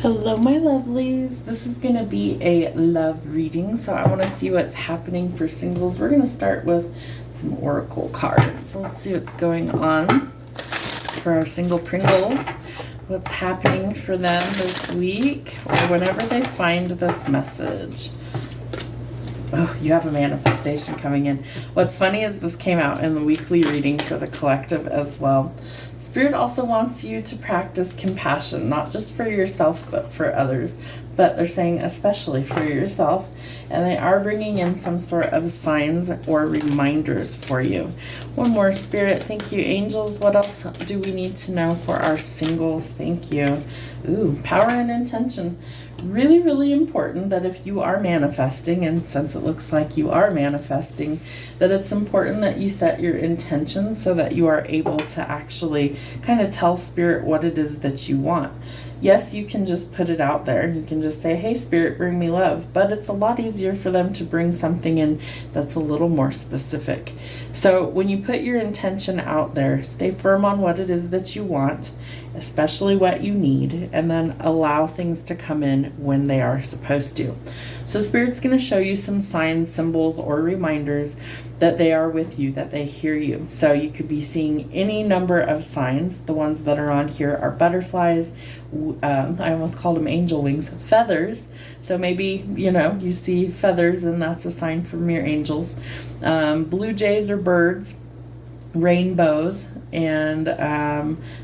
Hello, my lovelies. This is going to be a love reading, so I want to see what's happening for singles. We're going to start with some oracle cards. So let's see what's going on for our single Pringles. What's happening for them this week or whenever they find this message. Oh, you have a manifestation coming in. What's funny is this came out in the weekly reading for the collective as well. Spirit also wants you to practice compassion, not just for yourself, but for others. But they're saying especially for yourself. And they are bringing in some sort of signs or reminders for you. One more, Spirit. Thank you, angels. What else do we need to know for our singles? Thank you. Ooh, power and intention. Really, really important that if you are manifesting, and since it looks like you are manifesting, that it's important that you set your intention so that you are able to actually kind of tell Spirit what it is that you want. Yes, you can just put it out there. You can just say, hey, Spirit, bring me love. But it's a lot easier for them to bring something in that's a little more specific. So when you put your intention out there, stay firm on what it is that you want, especially what you need, and then allow things to come in when they are supposed to. So Spirit's going to show you some signs, symbols, or reminders that they are with you, that they hear you. So you could be seeing any number of signs. The ones that are on here are butterflies. I almost called them angel wings, feathers. So maybe, you see feathers and that's a sign from your angels. Blue jays or birds, rainbows, and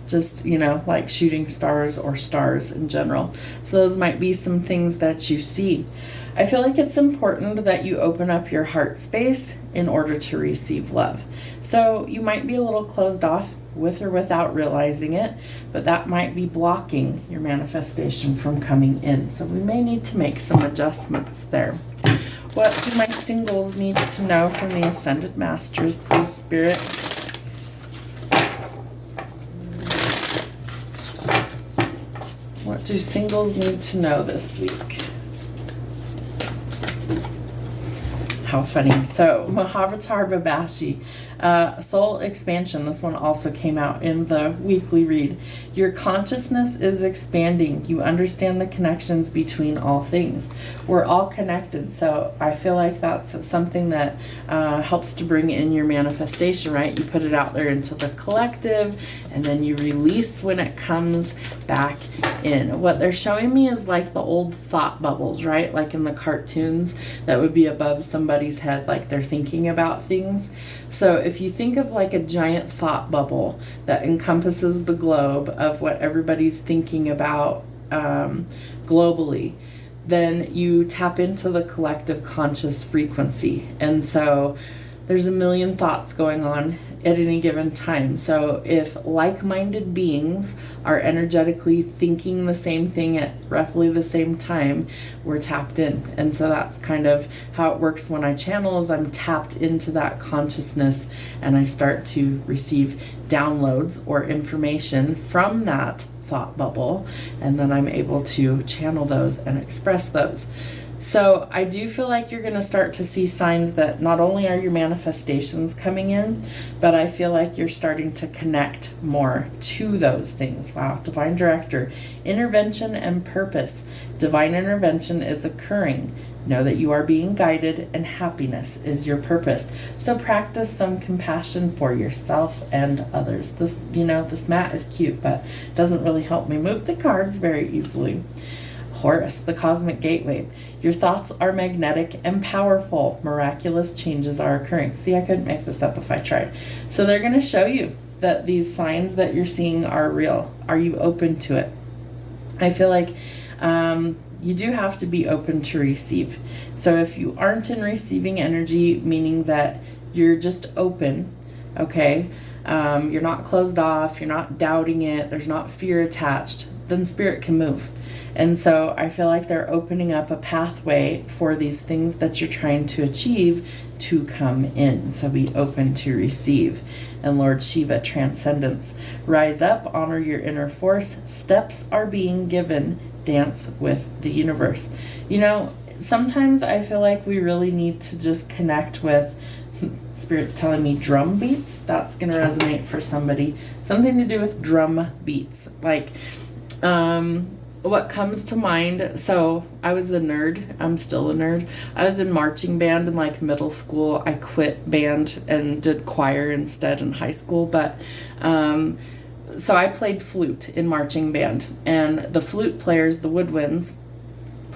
just, like shooting stars or stars in general. So those might be some things that you see. I feel like it's important that you open up your heart space in order to receive love. So you might be a little closed off with or without realizing it, but that might be blocking your manifestation from coming in. So we may need to make some adjustments there. What do my singles need to know from the Ascended Masters, please, Spirit? What do singles need to know this week? How funny. So, Mahavatar Babashi, soul expansion. This one also came out in the weekly read. Your consciousness is expanding. You understand the connections between all things. We're all connected. So I feel like that's something that helps to bring in your manifestation, right? You put it out there into the collective and then you release when it comes back in. What they're showing me is like the old thought bubbles, right? Like in the cartoons that would be above somebody's head, like they're thinking about things. So if you think of like a giant thought bubble that encompasses the globe of what everybody's thinking about globally, then you tap into the collective conscious frequency. And so there's a million thoughts going on at any given time. So if like-minded beings are energetically thinking the same thing at roughly the same time, we're tapped in. And so that's kind of how it works when I channel, is I'm tapped into that consciousness and I start to receive downloads or information from that thought bubble, and then I'm able to channel those and express those. So I do feel like you're going to start to see signs that not only are your manifestations coming in, but I feel like you're starting to connect more to those things. Wow, divine director, intervention and purpose. Divine intervention is occurring. Know that you are being guided and happiness is your purpose. So practice some compassion for yourself and others. This, this mat is cute, but doesn't really help me move the cards very easily. Horus, the cosmic gateway. Your thoughts are magnetic and powerful. Miraculous changes are occurring. See, I couldn't make this up if I tried. So they're going to show you that these signs that you're seeing are real. Are you open to it? I feel like you do have to be open to receive. So if you aren't in receiving energy, meaning that you're just open, okay, you're not closed off, you're not doubting it, there's not fear attached, then Spirit can move. And so I feel like they're opening up a pathway for these things that you're trying to achieve to come in. So be open to receive. And Lord Shiva, transcendence. Rise up, honor your inner force. Steps are being given. Dance with the universe. Sometimes I feel like we really need to just connect with, Spirit's telling me drum beats. That's going to resonate for somebody. Something to do with drum beats. Like, what comes to mind, so I was a nerd. I'm still a nerd. I was in marching band in like middle school. I quit band and did choir instead in high school, but so I played flute in marching band, and the flute players, the woodwinds,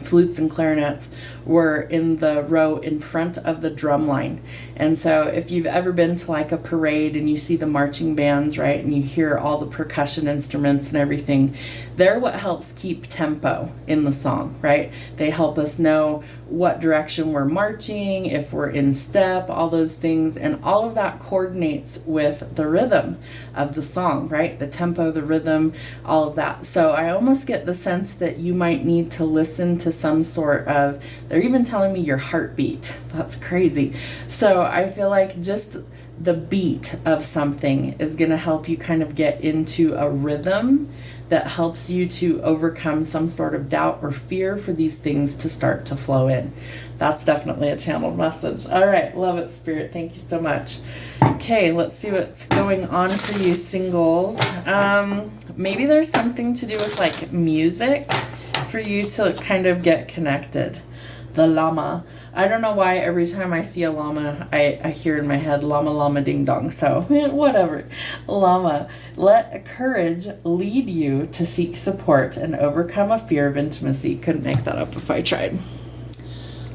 flutes and clarinets, were in the row in front of the drum line. And so if you've ever been to like a parade and you see the marching bands, right, and you hear all the percussion instruments and everything, they're what helps keep tempo in the song, right? They help us know what direction we're marching, if we're in step, all those things, and all of that coordinates with the rhythm of the song, right? The tempo, the rhythm, all of that. So I almost get the sense that you might need to listen to some sort of, they're even telling me your heartbeat. That's crazy. So I feel like just the beat of something is going to help you kind of get into a rhythm that helps you to overcome some sort of doubt or fear for these things to start to flow in. That's definitely a channeled message. All right, love it, Spirit. Thank you so much. Okay, let's see what's going on for you singles. Maybe there's something to do with like music for you to kind of get connected. The llama. I don't know why every time I see a llama, I hear in my head, llama, llama, ding dong. So whatever. Llama. Let courage lead you to seek support and overcome a fear of intimacy. Couldn't make that up if I tried.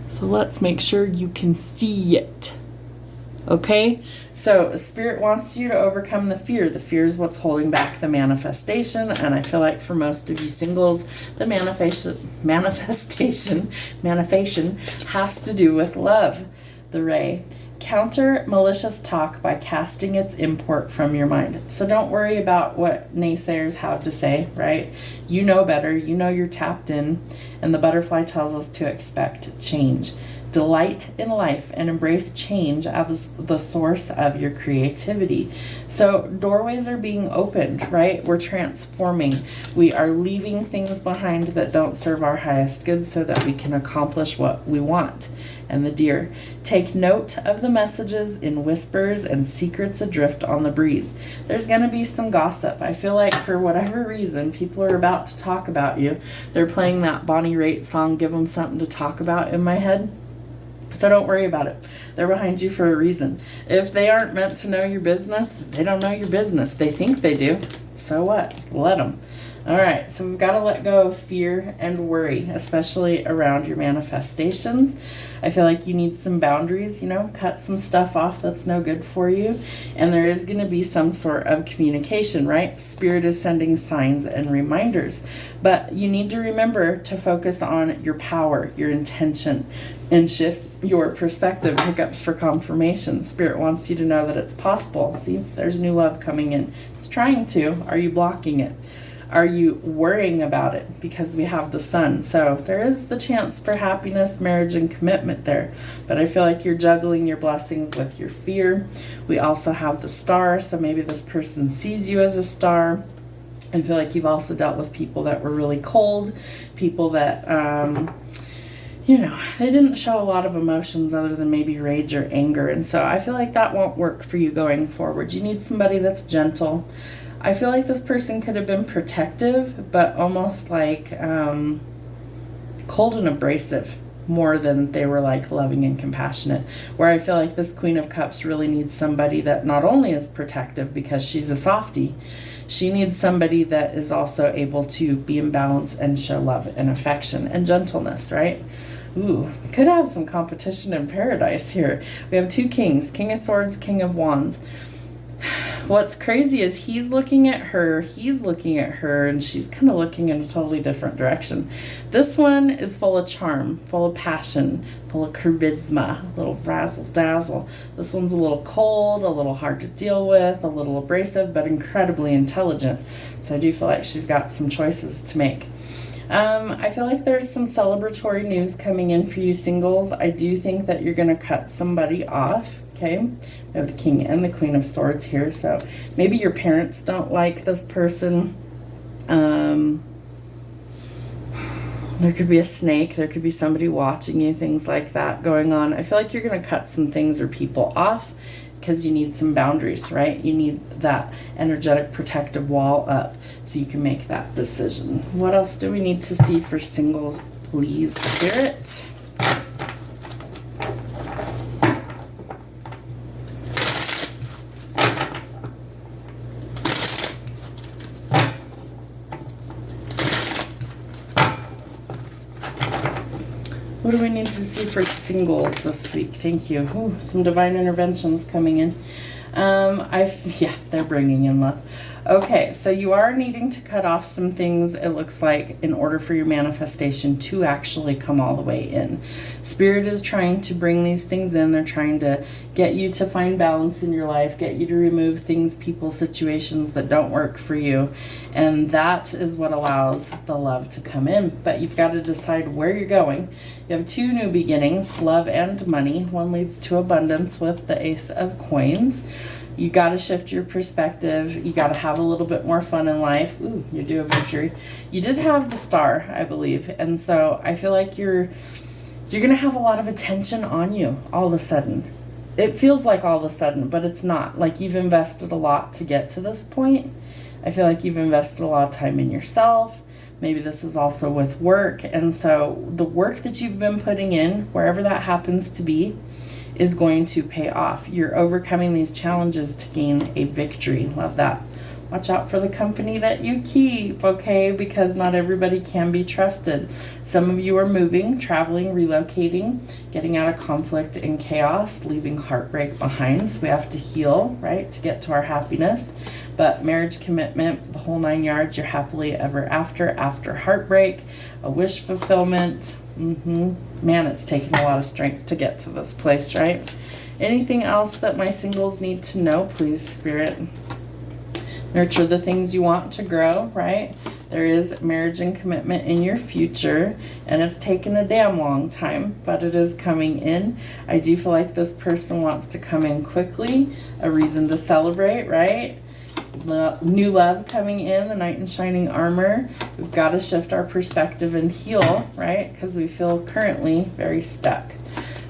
So let's make sure you can see it. Okay? So Spirit wants you to overcome the fear. The fear is what's holding back the manifestation. And I feel like for most of you singles, the manifestation has to do with love. The ray. Counter malicious talk by casting its import from your mind. So don't worry about what naysayers have to say, right? You know better. You know you're tapped in. And the butterfly tells us to expect change. Delight in life and embrace change as the source of your creativity. So doorways are being opened, right? We're transforming. We are leaving things behind that don't serve our highest good so that we can accomplish what we want. And the deer. Take note of the messages in whispers and secrets adrift on the breeze. There's going to be some gossip. I feel like for whatever reason, people are about to talk about you. They're playing that Bonnie Raitt song, Give Them Something to Talk About, in my head. So don't worry about it. They're behind you for a reason. If they aren't meant to know your business, they don't know your business. They think they do. So what? Let them. All right, so we've got to let go of fear and worry, especially around your manifestations. I feel like you need some boundaries, cut some stuff off that's no good for you. And there is going to be some sort of communication, right? Spirit is sending signs and reminders. But you need to remember to focus on your power, your intention, and shift your perspective. Hiccups for confirmation. Spirit wants you to know that it's possible. See, there's new love coming in. It's trying to. Are you blocking it? Are you worrying about it? Because we have the sun. So there is the chance for happiness, marriage, and commitment there. But I feel like you're juggling your blessings with your fear. We also have the star. So maybe this person sees you as a star. I feel like you've also dealt with people that were really cold. People that, they didn't show a lot of emotions other than maybe rage or anger. And so I feel like that won't work for you going forward. You need somebody that's gentle. I feel like this person could have been protective, but almost like cold and abrasive more than they were like loving and compassionate. Where I feel like this Queen of Cups really needs somebody that not only is protective because she's a softie, she needs somebody that is also able to be in balance and show love and affection and gentleness, right? Ooh, could have some competition in paradise here. We have two kings, King of Swords, King of Wands. What's crazy is he's looking at her, and she's kind of looking in a totally different direction. This one is full of charm, full of passion, full of charisma, a little razzle-dazzle. This one's a little cold, a little hard to deal with, a little abrasive, but incredibly intelligent. So I do feel like she's got some choices to make. I feel like there's some celebratory news coming in for you singles. I do think that you're going to cut somebody off. Okay, we have the King and the Queen of Swords here. So maybe your parents don't like this person. There could be a snake. There could be somebody watching you, things like that going on. I feel like you're going to cut some things or people off because you need some boundaries, right? You need that energetic protective wall up so you can make that decision. What else do we need to see for singles, please, Spirit? What do we need to see for singles this week? Thank you. Ooh, some divine interventions coming in. Yeah, they're bringing in love. Okay, so you are needing to cut off some things, it looks like, in order for your manifestation to actually come all the way in. Spirit is trying to bring these things in. They're trying to get you to find balance in your life, get you to remove things, people, situations that don't work for you. And that is what allows the love to come in. But you've got to decide where you're going. You have two new beginnings, love and money. One leads to abundance with the Ace of Coins. You got to shift your perspective. You got to have a little bit more fun in life. Ooh, you're due a victory. You did have the Star, I believe. And so I feel like you're going to have a lot of attention on you all of a sudden. It feels like all of a sudden, but it's not. Like you've invested a lot to get to this point. I feel like you've invested a lot of time in yourself. Maybe this is also with work. And so the work that you've been putting in, wherever that happens to be, is going to pay off. You're overcoming these challenges to gain a victory. Love that. Watch out for the company that you keep, okay? Because not everybody can be trusted. Some of you are moving, traveling, relocating, getting out of conflict and chaos, leaving heartbreak behind. So we have to heal, right, to get to our happiness. But marriage, commitment, the whole 9 yards, you're happily ever after heartbreak, a wish fulfillment. Man, it's taken a lot of strength to get to this place, right? Anything else that my singles need to know, please, Spirit? Nurture the things you want to grow, right? There is marriage and commitment in your future, and it's taken a damn long time, but it is coming in. I do feel like this person wants to come in quickly, a reason to celebrate, right? New love coming in, the knight in shining armor. We've got to shift our perspective and heal, right? Because we feel currently very stuck.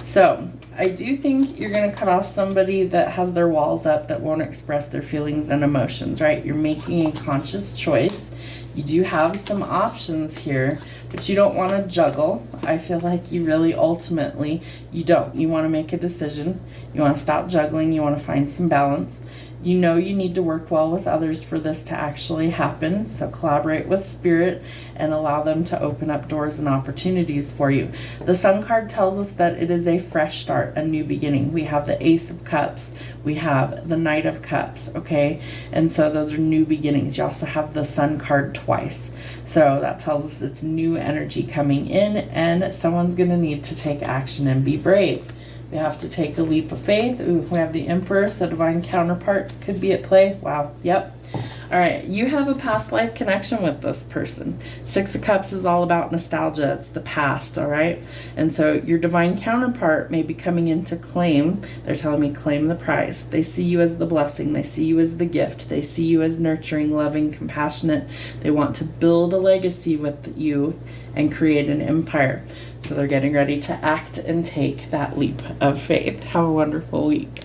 So I do think you're going to cut off somebody that has their walls up, that won't express their feelings and emotions, right? You're making a conscious choice. You do have some options here, but you don't want to juggle. I feel like you really ultimately, you don't. You want to make a decision. You want to stop juggling. You want to find some balance. You know you need to work well with others for this to actually happen. So collaborate with Spirit and allow them to open up doors and opportunities for you. The Sun card tells us that it is a fresh start, a new beginning. We have the Ace of Cups. We have the Knight of Cups, okay? And so those are new beginnings. You also have the Sun card twice. So that tells us it's new energy coming in, and someone's going to need to take action and be brave. They have to take a leap of faith. Ooh, we have the Emperor, so divine counterparts could be at play. Wow, yep. All right, you have a past life connection with this person. Six of Cups is all about nostalgia. It's the past, all right? And so your divine counterpart may be coming in to claim. They're telling me claim the prize. They see you as the blessing. They see you as the gift. They see you as nurturing, loving, compassionate. They want to build a legacy with you and create an empire. So they're getting ready to act and take that leap of faith. Have a wonderful week.